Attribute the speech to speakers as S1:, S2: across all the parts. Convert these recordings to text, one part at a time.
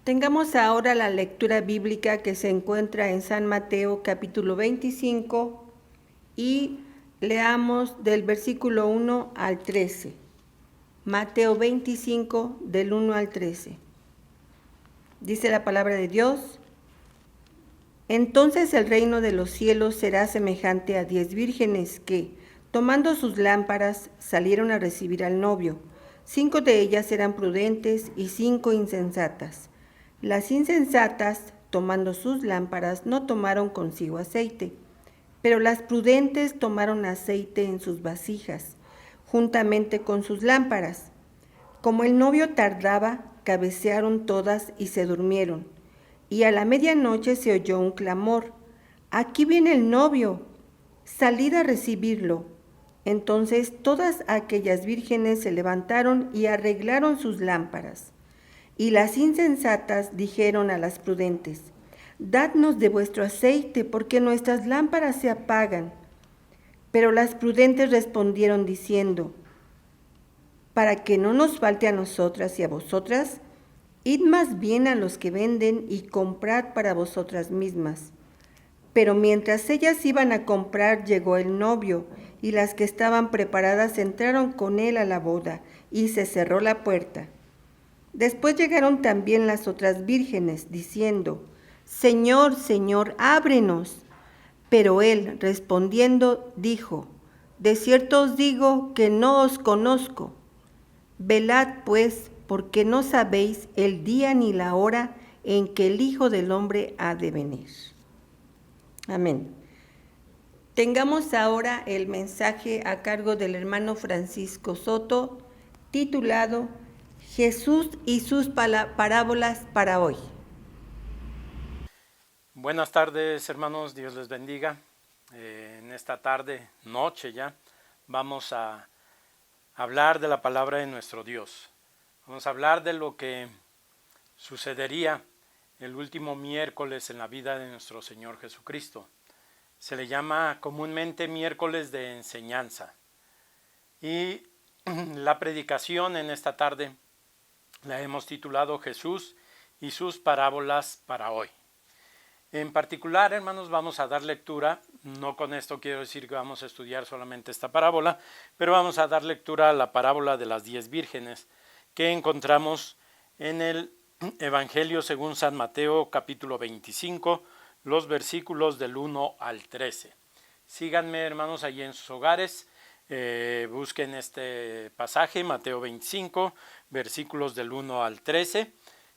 S1: Tengamos ahora la lectura bíblica que se encuentra en San Mateo capítulo 25 y leamos del versículo 1 al 13. Mateo 25 del 1 al 13. Dice la palabra de Dios: Entonces el reino de los cielos será semejante a 10 vírgenes que, tomando sus lámparas, salieron a recibir al novio. 5 de ellas eran prudentes y 5 insensatas. Las insensatas, tomando sus lámparas, no tomaron consigo aceite, pero las prudentes tomaron aceite en sus vasijas, juntamente con sus lámparas. Como el novio tardaba, cabecearon todas y se durmieron. Y a la medianoche se oyó un clamor: «Aquí viene el novio, salid a recibirlo». Entonces todas aquellas vírgenes se levantaron y arreglaron sus lámparas. Y las insensatas dijeron a las prudentes: «Dadnos de vuestro aceite, porque nuestras lámparas se apagan». Pero las prudentes respondieron diciendo: «Para que no nos falte a nosotras y a vosotras, id más bien a los que venden y comprad para vosotras mismas». Pero mientras ellas iban a comprar, llegó el novio, y las que estaban preparadas entraron con él a la boda, y se cerró la puerta. Después llegaron también las otras vírgenes, diciendo: «Señor, Señor, ábrenos». Pero él, respondiendo, dijo: «De cierto os digo que no os conozco. Velad pues, porque no sabéis el día ni la hora en que el Hijo del Hombre ha de venir». Amén. Tengamos ahora el mensaje a cargo del hermano Francisco Soto, titulado Jesús y sus parábolas para hoy.
S2: Buenas tardes, hermanos, Dios les bendiga. En esta tarde, noche ya, vamos a hablar de la palabra de nuestro Dios. Vamos a hablar de lo que sucedería el último miércoles en la vida de nuestro Señor Jesucristo. Se le llama comúnmente miércoles de enseñanza. Y la predicación en esta tarde la hemos titulado Jesús y sus parábolas para hoy. En particular, hermanos, vamos a dar lectura, no con esto quiero decir que vamos a estudiar solamente esta parábola, pero vamos a dar lectura a la parábola de las 10 vírgenes que encontramos en el Evangelio según San Mateo capítulo 25, los versículos del 1 al 13. Síganme, hermanos, allí en sus hogares, busquen este pasaje, Mateo 25, versículos del 1 al 13,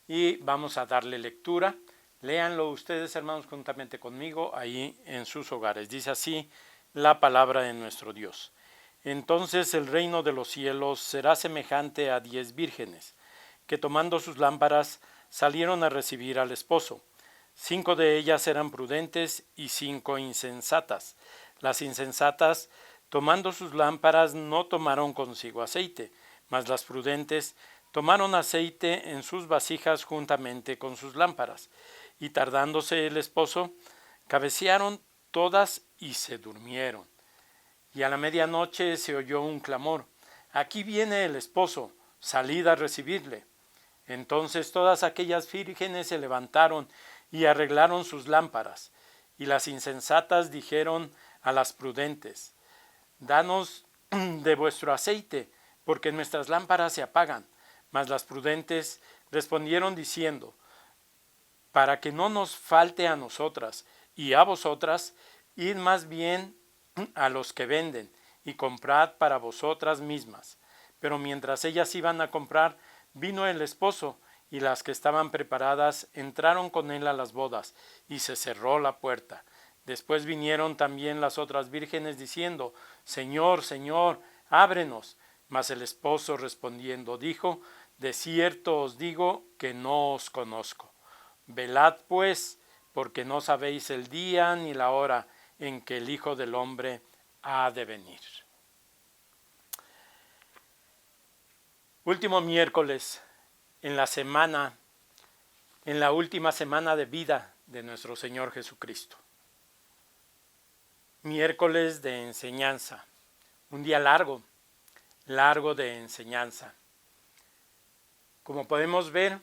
S2: y vamos a darle lectura. Léanlo ustedes, hermanos, juntamente conmigo, ahí en sus hogares. Dice así la palabra de nuestro Dios. Entonces el reino de los cielos será semejante a 10 vírgenes, que tomando sus lámparas salieron a recibir al esposo. 5 de ellas eran prudentes y 5 insensatas. Las insensatas, tomando sus lámparas, no tomaron consigo aceite, mas las prudentes tomaron aceite en sus vasijas juntamente con sus lámparas. Y tardándose el esposo, cabecearon todas y se durmieron. Y a la medianoche se oyó un clamor: «Aquí viene el esposo, salid a recibirle». Entonces todas aquellas vírgenes se levantaron y arreglaron sus lámparas. Y las insensatas dijeron a las prudentes: «Danos de vuestro aceite, porque nuestras lámparas se apagan». Mas las prudentes respondieron diciendo: «Para que no nos falte a nosotras y a vosotras, id más bien a los que venden y comprad para vosotras mismas». Pero mientras ellas iban a comprar, vino el esposo, y las que estaban preparadas entraron con él a las bodas, y se cerró la puerta. Después vinieron también las otras vírgenes diciendo: «Señor, Señor, ábrenos». Mas el esposo respondiendo dijo: «De cierto os digo que no os conozco. Velad pues, porque no sabéis el día ni la hora en que el Hijo del Hombre ha de venir». Último miércoles en la semana, en la última semana de vida de nuestro Señor Jesucristo. Miércoles de enseñanza, un día largo de enseñanza. Como podemos ver,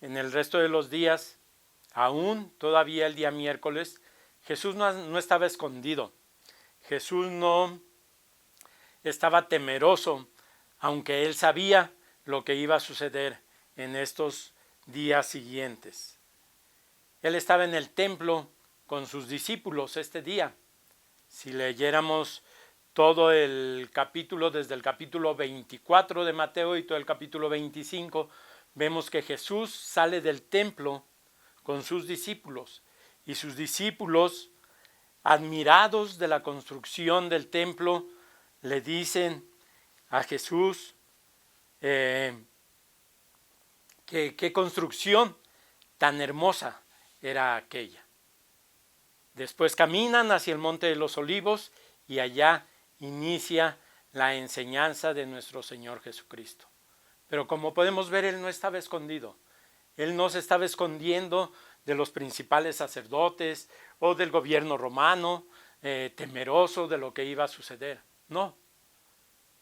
S2: en el resto de los días, aún todavía el día miércoles, Jesús no estaba escondido. Jesús no estaba temeroso, aunque él sabía lo que iba a suceder en estos días siguientes. Él estaba en el templo con sus discípulos este día. Si leyéramos todo el capítulo, desde el capítulo 24 de Mateo y todo el capítulo 25, vemos que Jesús sale del templo con sus discípulos, y sus discípulos, admirados de la construcción del templo, le dicen a Jesús, qué construcción tan hermosa era aquella. Después caminan hacia el Monte de los Olivos y allá inicia la enseñanza de nuestro Señor Jesucristo. Pero como podemos ver, Él no estaba escondido. Él no se estaba escondiendo de los principales sacerdotes o del gobierno romano, temeroso de lo que iba a suceder. No.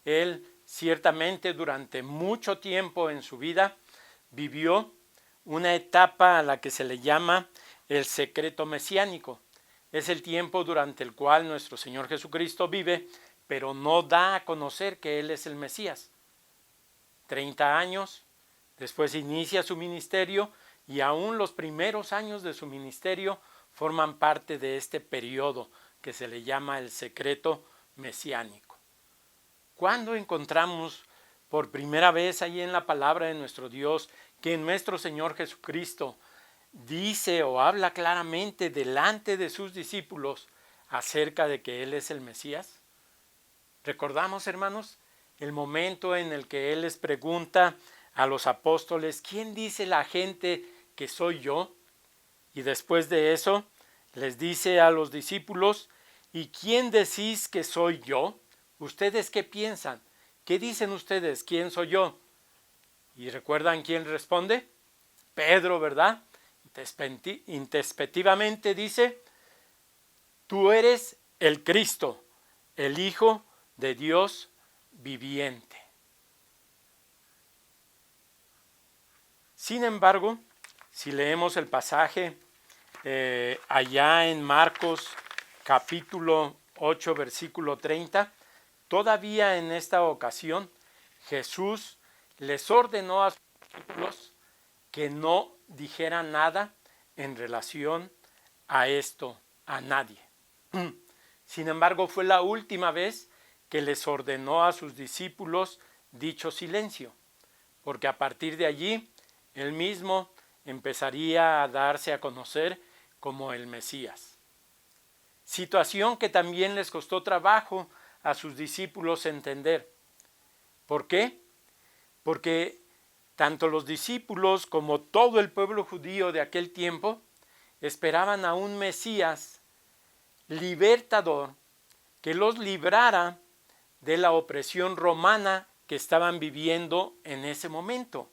S2: Él ciertamente durante mucho tiempo en su vida vivió una etapa a la que se le llama el secreto mesiánico. Es el tiempo durante el cual nuestro Señor Jesucristo vive, pero no da a conocer que Él es el Mesías. 30 años, después inicia su ministerio, y aún los primeros años de su ministerio forman parte de este periodo que se le llama el secreto mesiánico. ¿Cuándo encontramos por primera vez ahí en la palabra de nuestro Dios que nuestro Señor Jesucristo dice o habla claramente delante de sus discípulos acerca de que Él es el Mesías? ¿Recordamos, hermanos, el momento en el que Él les pregunta a los apóstoles, ¿quién dice la gente que soy yo? Y después de eso les dice a los discípulos, ¿y quién decís que soy yo? ¿Ustedes qué piensan? ¿Qué dicen ustedes? ¿Quién soy yo? ¿Y recuerdan quién responde? Pedro, ¿verdad? Intespectivamente dice, tú eres el Cristo, el Hijo de Dios viviente. Sin embargo, si leemos el pasaje allá en Marcos capítulo 8 versículo 30, todavía en esta ocasión Jesús les ordenó a sus discípulos que no dijeran nada en relación a esto a nadie. Sin embargo, fue la última vez que les ordenó a sus discípulos dicho silencio, porque a partir de allí él mismo empezaría a darse a conocer como el Mesías. Situación que también les costó trabajo a sus discípulos entender. ¿Por qué? Porque tanto los discípulos como todo el pueblo judío de aquel tiempo esperaban a un Mesías libertador que los librara de la opresión romana que estaban viviendo en ese momento.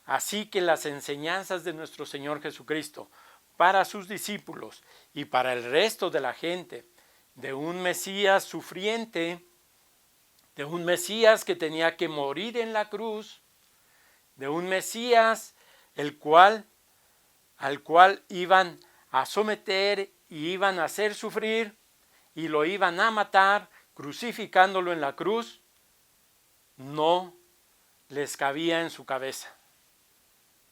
S2: Así que las enseñanzas de nuestro Señor Jesucristo para sus discípulos y para el resto de la gente, de un Mesías sufriente, de un Mesías que tenía que morir en la cruz, de un Mesías al cual iban a someter y iban a hacer sufrir y lo iban a matar crucificándolo en la cruz, no les cabía en su cabeza.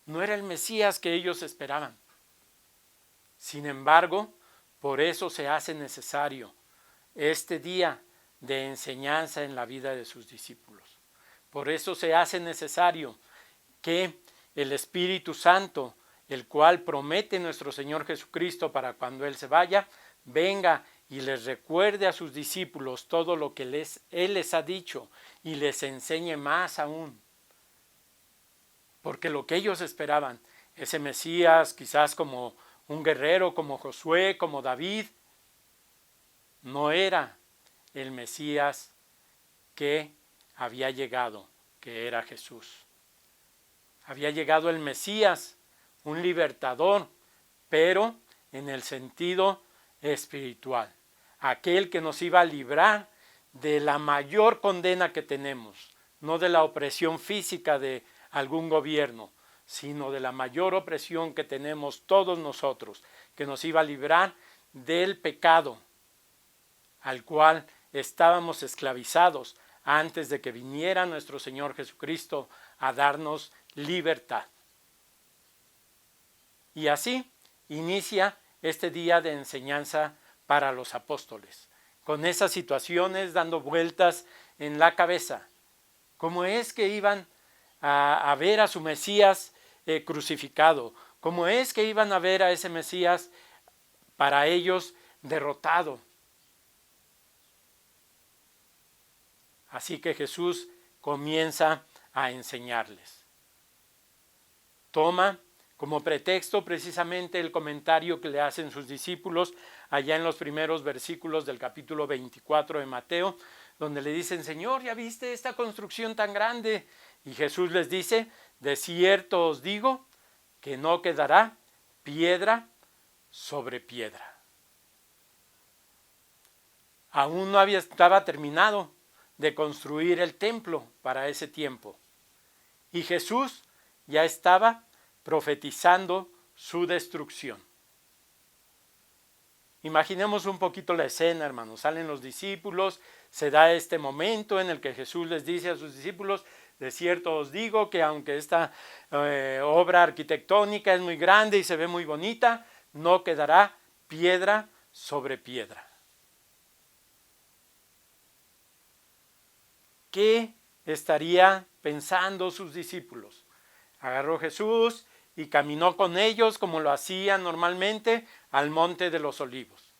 S2: No era el Mesías que ellos esperaban. Sin embargo, por eso se hace necesario este día de enseñanza en la vida de sus discípulos. Por eso se hace necesario que el Espíritu Santo, el cual promete nuestro Señor Jesucristo para cuando Él se vaya, venga y les recuerde a sus discípulos todo lo que Él les ha dicho y les enseñe más aún. Porque lo que ellos esperaban, ese Mesías quizás como un guerrero, como Josué, como David, no era el Mesías que había llegado, que era Jesús. Había llegado el Mesías, un libertador, pero en el sentido espiritual. Aquel que nos iba a librar de la mayor condena que tenemos, no de la opresión física de algún gobierno, sino de la mayor opresión que tenemos todos nosotros, que nos iba a librar del pecado al cual estábamos esclavizados antes de que viniera nuestro Señor Jesucristo a darnos libertad. Y así inicia este día de enseñanza para los apóstoles, con esas situaciones dando vueltas en la cabeza. ¿Cómo es que iban a ver a su Mesías crucificado? ¿Cómo es que iban a ver a ese Mesías para ellos derrotado? Así que Jesús comienza a enseñarles. Toma como pretexto precisamente el comentario que le hacen sus discípulos allá en los primeros versículos del capítulo 24 de Mateo, donde le dicen: Señor, ¿ya viste esta construcción tan grande? Y Jesús les dice: de cierto os digo que no quedará piedra sobre piedra. Aún no estaba terminado de construir el templo para ese tiempo. Y Jesús ya estaba profetizando su destrucción. Imaginemos un poquito la escena, hermanos. Salen los discípulos, se da este momento en el que Jesús les dice a sus discípulos: de cierto os digo que aunque esta obra arquitectónica es muy grande y se ve muy bonita, no quedará piedra sobre piedra. ¿Qué estaría pensando sus discípulos? Agarró Jesús y caminó con ellos como lo hacía normalmente al Monte de los Olivos.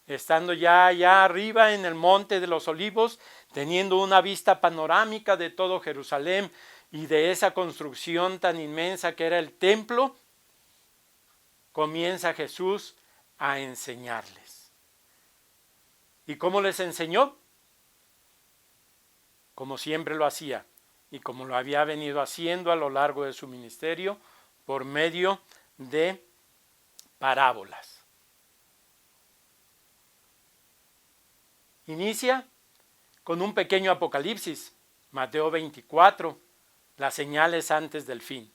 S2: Estando ya allá arriba en el Monte de los Olivos, teniendo una vista panorámica de todo Jerusalén y de esa construcción tan inmensa que era el templo, comienza Jesús a enseñarles. ¿Y cómo les enseñó? Como siempre lo hacía y como lo había venido haciendo a lo largo de su ministerio, por medio de parábolas. Inicia con un pequeño apocalipsis, Mateo 24, las señales antes del fin,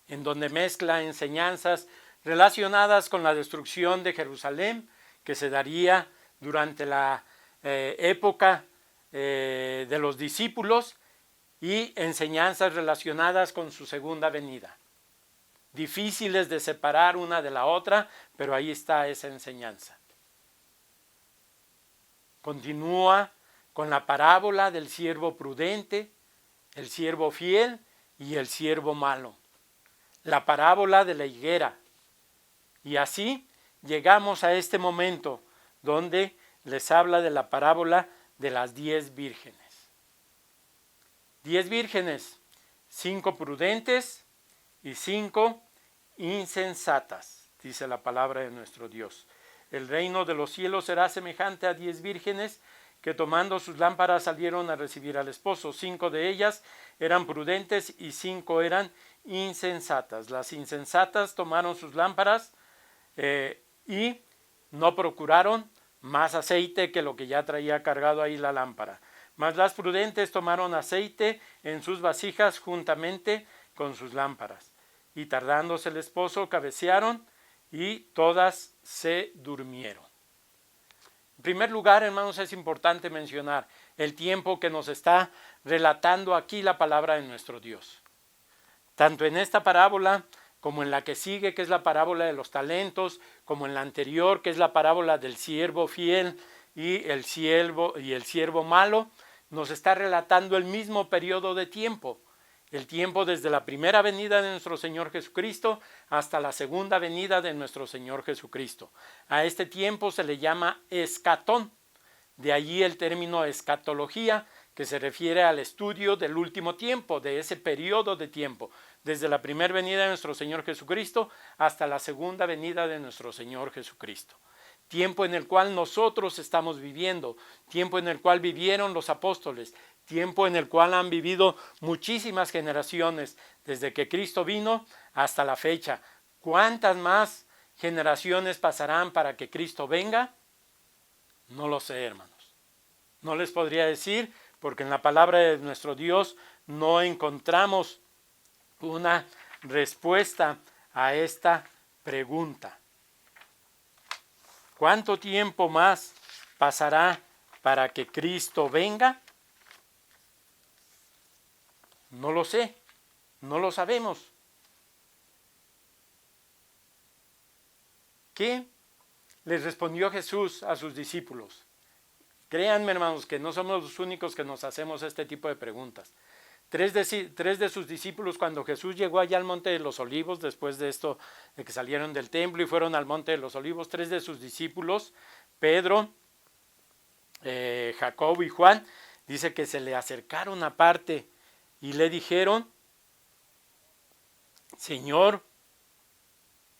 S2: en donde mezcla enseñanzas relacionadas con la destrucción de Jerusalén, que se daría durante la época de los discípulos, y enseñanzas relacionadas con su segunda venida. Difíciles de separar una de la otra, pero ahí está esa enseñanza. Continúa con la parábola del siervo prudente, el siervo fiel y el siervo malo. La parábola de la higuera. Y así llegamos a este momento donde les habla de la parábola de las 10 vírgenes. 10 vírgenes, 5 prudentes y 5 insensatas, dice la palabra de nuestro Dios. El reino de los cielos será semejante a 10 vírgenes que tomando sus lámparas salieron a recibir al esposo. 5 de ellas eran prudentes y 5 eran insensatas. Las insensatas tomaron sus lámparas y no procuraron más aceite que lo que ya traía cargado ahí la lámpara. Mas las prudentes tomaron aceite en sus vasijas juntamente con sus lámparas. Y tardándose el esposo, cabecearon y todas se durmieron. En primer lugar, hermanos, es importante mencionar el tiempo que nos está relatando aquí la palabra de nuestro Dios. Tanto en esta parábola como en la que sigue, que es la parábola de los talentos, como en la anterior, que es la parábola del siervo fiel y el siervo malo, nos está relatando el mismo periodo de tiempo. El tiempo desde la primera venida de nuestro Señor Jesucristo hasta la segunda venida de nuestro Señor Jesucristo. A este tiempo se le llama escatón. De allí el término escatología, que se refiere al estudio del último tiempo, de ese periodo de tiempo, desde la primera venida de nuestro Señor Jesucristo hasta la segunda venida de nuestro Señor Jesucristo. Tiempo en el cual nosotros estamos viviendo, tiempo en el cual vivieron los apóstoles, tiempo en el cual han vivido muchísimas generaciones, desde que Cristo vino hasta la fecha. ¿Cuántas más generaciones pasarán para que Cristo venga? No lo sé, hermanos. No les podría decir, porque en la palabra de nuestro Dios no encontramos una respuesta a esta pregunta. ¿Cuánto tiempo más pasará para que Cristo venga? No lo sé, no lo sabemos. ¿Qué les respondió Jesús a sus discípulos? Créanme, hermanos, que no somos los únicos que nos hacemos este tipo de preguntas. Tres de sus discípulos, cuando Jesús llegó allá al Monte de los Olivos, después de esto, de que salieron del templo y fueron al Monte de los Olivos, tres de sus discípulos, Pedro, Jacobo y Juan, dice que se le acercaron aparte y le dijeron: Señor,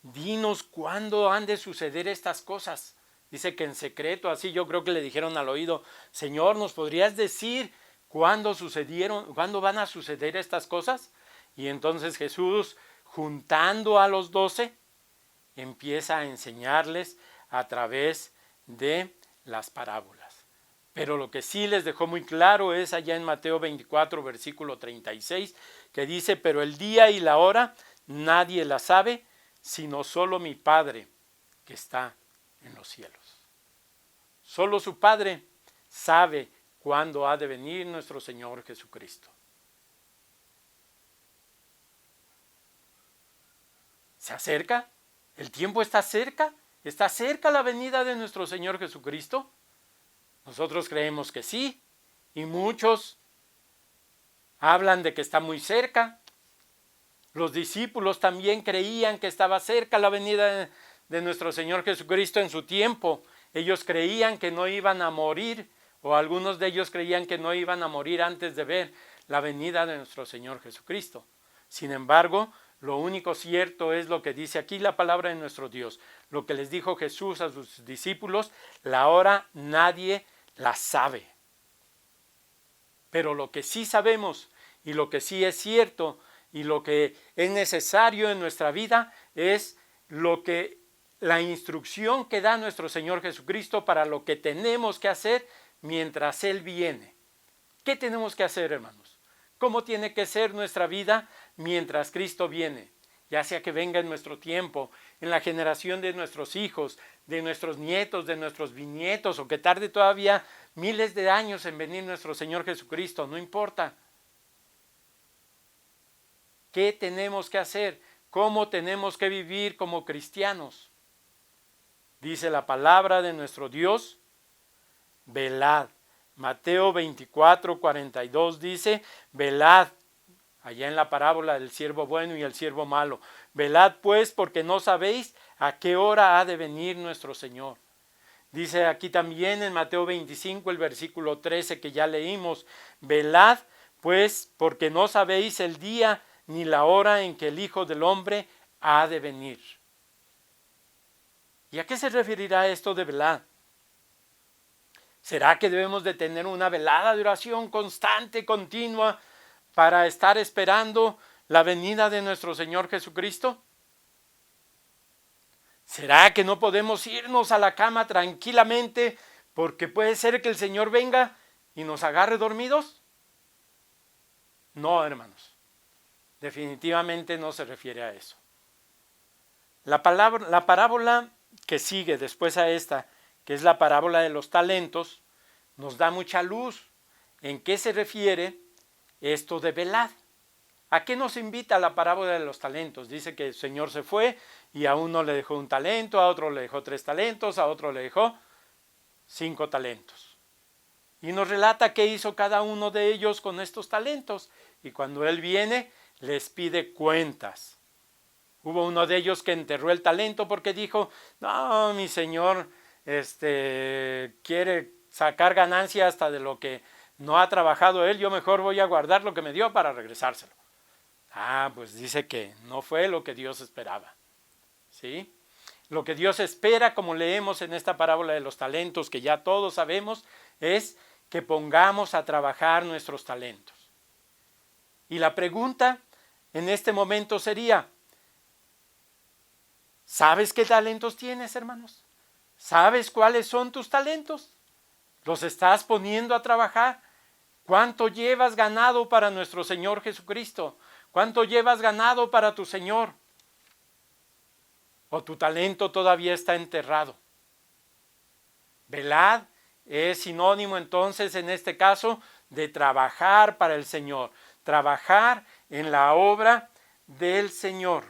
S2: dinos cuándo han de suceder estas cosas. Dice que en secreto, así yo creo que le dijeron al oído: Señor, ¿nos podrías decir cuándo van a suceder estas cosas? Y entonces Jesús, juntando a los 12, empieza a enseñarles a través de las parábolas. Pero lo que sí les dejó muy claro es allá en Mateo 24, versículo 36, que dice: pero el día y la hora nadie la sabe, sino solo mi Padre que está en los cielos. Solo su Padre sabe cuándo ha de venir nuestro Señor Jesucristo. ¿Se acerca? ¿El tiempo está cerca? ¿Está cerca la venida de nuestro Señor Jesucristo? Nosotros creemos que sí, y muchos hablan de que está muy cerca. Los discípulos también creían que estaba cerca la venida de nuestro Señor Jesucristo en su tiempo. Ellos creían que no iban a morir, o algunos de ellos creían que no iban a morir antes de ver la venida de nuestro Señor Jesucristo. Sin embargo, lo único cierto es lo que dice aquí la palabra de nuestro Dios. Lo que les dijo Jesús a sus discípulos: la hora nadie la sabe. Pero lo que sí sabemos, y lo que sí es cierto, y lo que es necesario en nuestra vida, es la instrucción que da nuestro Señor Jesucristo para lo que tenemos que hacer mientras Él viene. ¿Qué tenemos que hacer, hermanos? ¿Cómo tiene que ser nuestra vida mientras Cristo viene? Ya sea que venga en nuestro tiempo, en la generación de nuestros hijos, de nuestros nietos, de nuestros bisnietos, o que tarde todavía miles de años en venir nuestro Señor Jesucristo, no importa. ¿Qué tenemos que hacer? ¿Cómo tenemos que vivir como cristianos? Dice la palabra de nuestro Dios: velad. Mateo 24, 42 dice: velad. Allá en la parábola del siervo bueno y el siervo malo. Velad pues, porque no sabéis a qué hora ha de venir nuestro Señor. Dice aquí también en Mateo 25, el versículo 13 que ya leímos: velad pues, porque no sabéis el día ni la hora en que el Hijo del Hombre ha de venir. ¿Y a qué se referirá esto de velar? ¿Será que debemos de tener una velada de oración constante, continua, para estar esperando la venida de nuestro Señor Jesucristo? ¿Será que no podemos irnos a la cama tranquilamente porque puede ser que el Señor venga y nos agarre dormidos? No, hermanos. Definitivamente no se refiere a eso. La parábola que sigue después a esta, que es la parábola de los talentos, nos da mucha luz. ¿En qué se refiere esto de velad? ¿A qué nos invita la parábola de los talentos? Dice que el Señor se fue y a uno le dejó un talento, a otro le dejó 3 talentos, a otro le dejó 5 talentos. Y nos relata qué hizo cada uno de ellos con estos talentos. Y cuando Él viene, les pide cuentas. Hubo uno de ellos que enterró el talento porque dijo: no, mi Señor quiere sacar ganancia hasta de lo que no ha trabajado Él, yo mejor voy a guardar lo que me dio para regresárselo. Pues dice que no fue lo que Dios esperaba. ¿Sí? Lo que Dios espera, como leemos en esta parábola de los talentos, que ya todos sabemos, es que pongamos a trabajar nuestros talentos. Y la pregunta en este momento sería: ¿sabes qué talentos tienes, hermanos? ¿Sabes cuáles son tus talentos? ¿Los estás poniendo a trabajar? ¿Cuánto llevas ganado para nuestro Señor Jesucristo? ¿Cuánto llevas ganado para tu Señor? ¿O tu talento todavía está enterrado? Velad es sinónimo entonces en este caso de trabajar para el Señor, trabajar en la obra del Señor.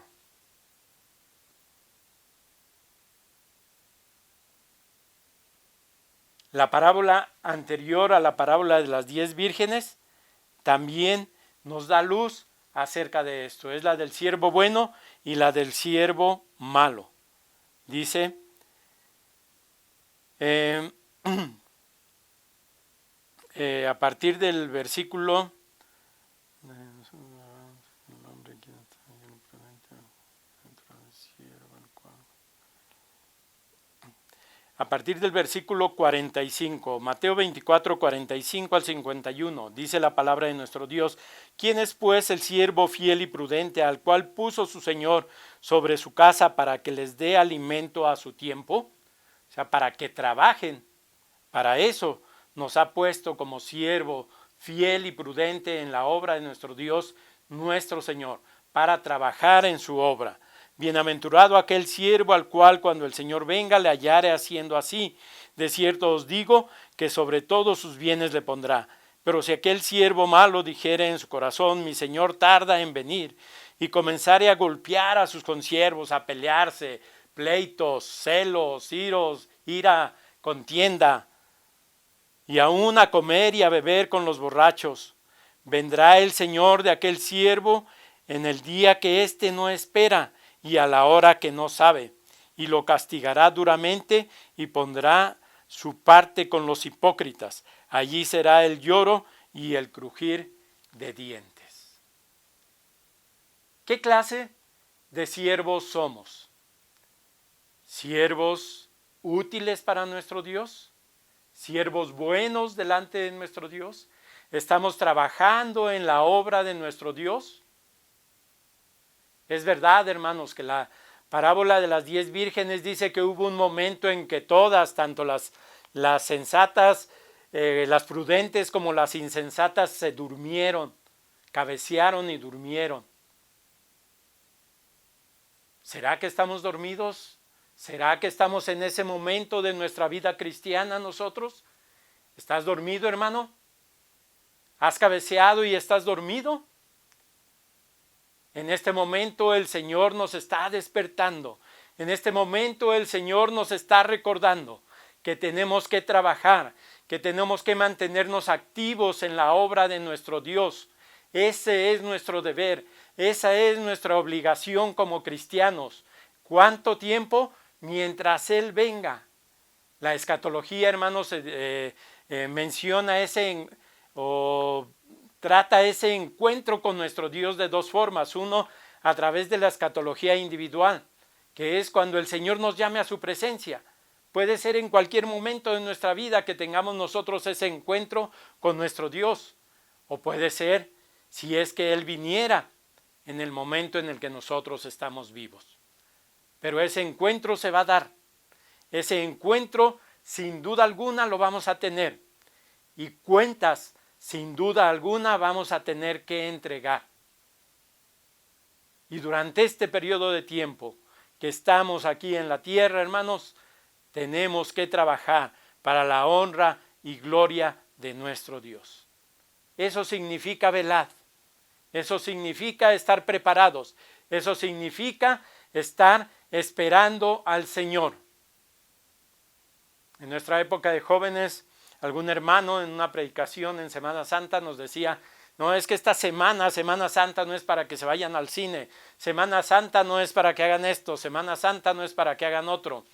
S2: La parábola anterior a la parábola de las 10 vírgenes también nos da luz acerca de esto. Es la del siervo bueno y la del siervo malo. Dice, a partir del versículo a partir del versículo 45, Mateo 24, 45 al 51, dice la palabra de nuestro Dios: ¿Quién es pues el siervo fiel y prudente al cual puso su Señor sobre su casa para que les dé alimento a su tiempo? O sea, para que trabajen. Para eso nos ha puesto como siervo fiel y prudente en la obra de nuestro Dios, nuestro Señor, para trabajar en su obra. Bienaventurado aquel siervo al cual cuando el Señor venga le hallare haciendo así. De cierto os digo que sobre todos sus bienes le pondrá. Pero si aquel siervo malo dijere en su corazón: mi Señor tarda en venir, y comenzare a golpear a sus consiervos, a pelearse, pleitos, celos, ira, contienda, y aun a comer y a beber con los borrachos, vendrá el Señor de aquel siervo en el día que éste no espera y a la hora que no sabe, y lo castigará duramente y pondrá su parte con los hipócritas. Allí será el lloro y el crujir de dientes. ¿Qué clase de siervos somos? ¿Siervos útiles para nuestro Dios? ¿Siervos buenos delante de nuestro Dios? ¿Estamos trabajando en la obra de nuestro Dios? Es verdad, hermanos, que la parábola de las 10 vírgenes dice que hubo un momento en que todas, tanto las sensatas, las prudentes como las insensatas, se durmieron, cabecearon y durmieron. ¿Será que estamos dormidos? ¿Será que estamos en ese momento de nuestra vida cristiana nosotros? ¿Estás dormido, hermano? ¿Has cabeceado y estás dormido? En este momento el Señor nos está despertando. En este momento el Señor nos está recordando que tenemos que trabajar, que tenemos que mantenernos activos en la obra de nuestro Dios. Ese es nuestro deber, esa es nuestra obligación como cristianos. ¿Cuánto tiempo? Mientras Él venga. La escatología, hermanos, menciona trata ese encuentro con nuestro Dios de dos formas. Uno, a través de la escatología individual, que es cuando el Señor nos llame a su presencia. Puede ser en cualquier momento de nuestra vida que tengamos nosotros ese encuentro con nuestro Dios. O puede ser si es que Él viniera en el momento en el que nosotros estamos vivos. Pero ese encuentro se va a dar. Ese encuentro, sin duda alguna, lo vamos a tener. Y cuentas, sin duda alguna, vamos a tener que entregar. Y durante este periodo de tiempo que estamos aquí en la tierra, hermanos, tenemos que trabajar para la honra y gloria de nuestro Dios. Eso significa velad. Eso significa estar preparados. Eso significa estar esperando al Señor. En nuestra época de jóvenes, algún hermano en una predicación en Semana Santa nos decía: no, es que esta Semana Santa no es para que se vayan al cine, Semana Santa no es para que hagan esto, Semana Santa no es para que hagan otro.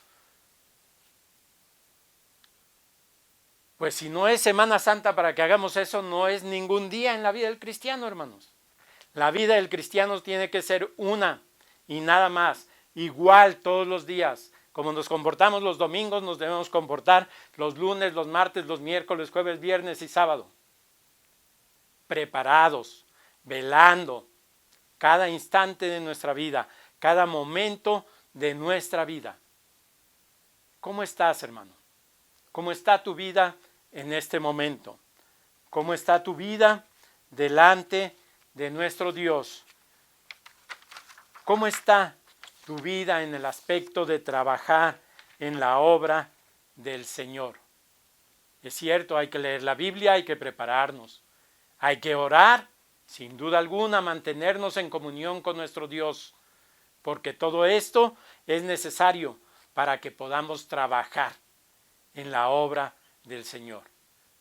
S2: Pues si no es Semana Santa para que hagamos eso, no es ningún día en la vida del cristiano, hermanos. La vida del cristiano tiene que ser una y nada más, igual todos los días. Como nos comportamos los domingos, nos debemos comportar los lunes, los martes, los miércoles, jueves, viernes y sábado. Preparados, velando cada instante de nuestra vida, cada momento de nuestra vida. ¿Cómo estás, hermano? ¿Cómo está tu vida en este momento? ¿Cómo está tu vida delante de nuestro Dios? ¿Cómo está tu vida en el aspecto de trabajar en la obra del Señor? Es cierto, hay que leer la Biblia, hay que prepararnos, hay que orar, sin duda alguna, mantenernos en comunión con nuestro Dios, porque todo esto es necesario para que podamos trabajar en la obra del Señor.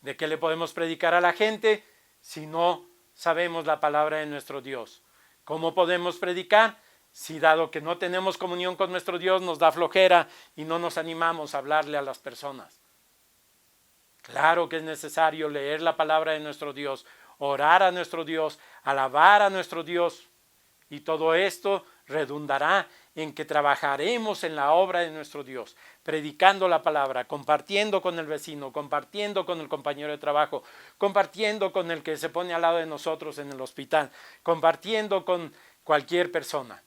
S2: ¿De qué le podemos predicar a la gente si no sabemos la palabra de nuestro Dios? ¿Cómo podemos predicar si, dado que no tenemos comunión con nuestro Dios, nos da flojera y no nos animamos a hablarle a las personas? Claro que es necesario leer la palabra de nuestro Dios, orar a nuestro Dios, alabar a nuestro Dios, y todo esto redundará en que trabajaremos en la obra de nuestro Dios, predicando la palabra, compartiendo con el vecino, compartiendo con el compañero de trabajo, compartiendo con el que se pone al lado de nosotros en el hospital, compartiendo con cualquier persona.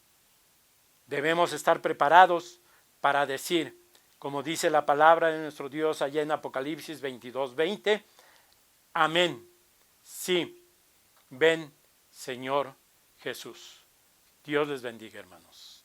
S2: Debemos estar preparados para decir, como dice la palabra de nuestro Dios allá en Apocalipsis 22:20, amén, sí, ven Señor Jesús. Dios les bendiga, hermanos.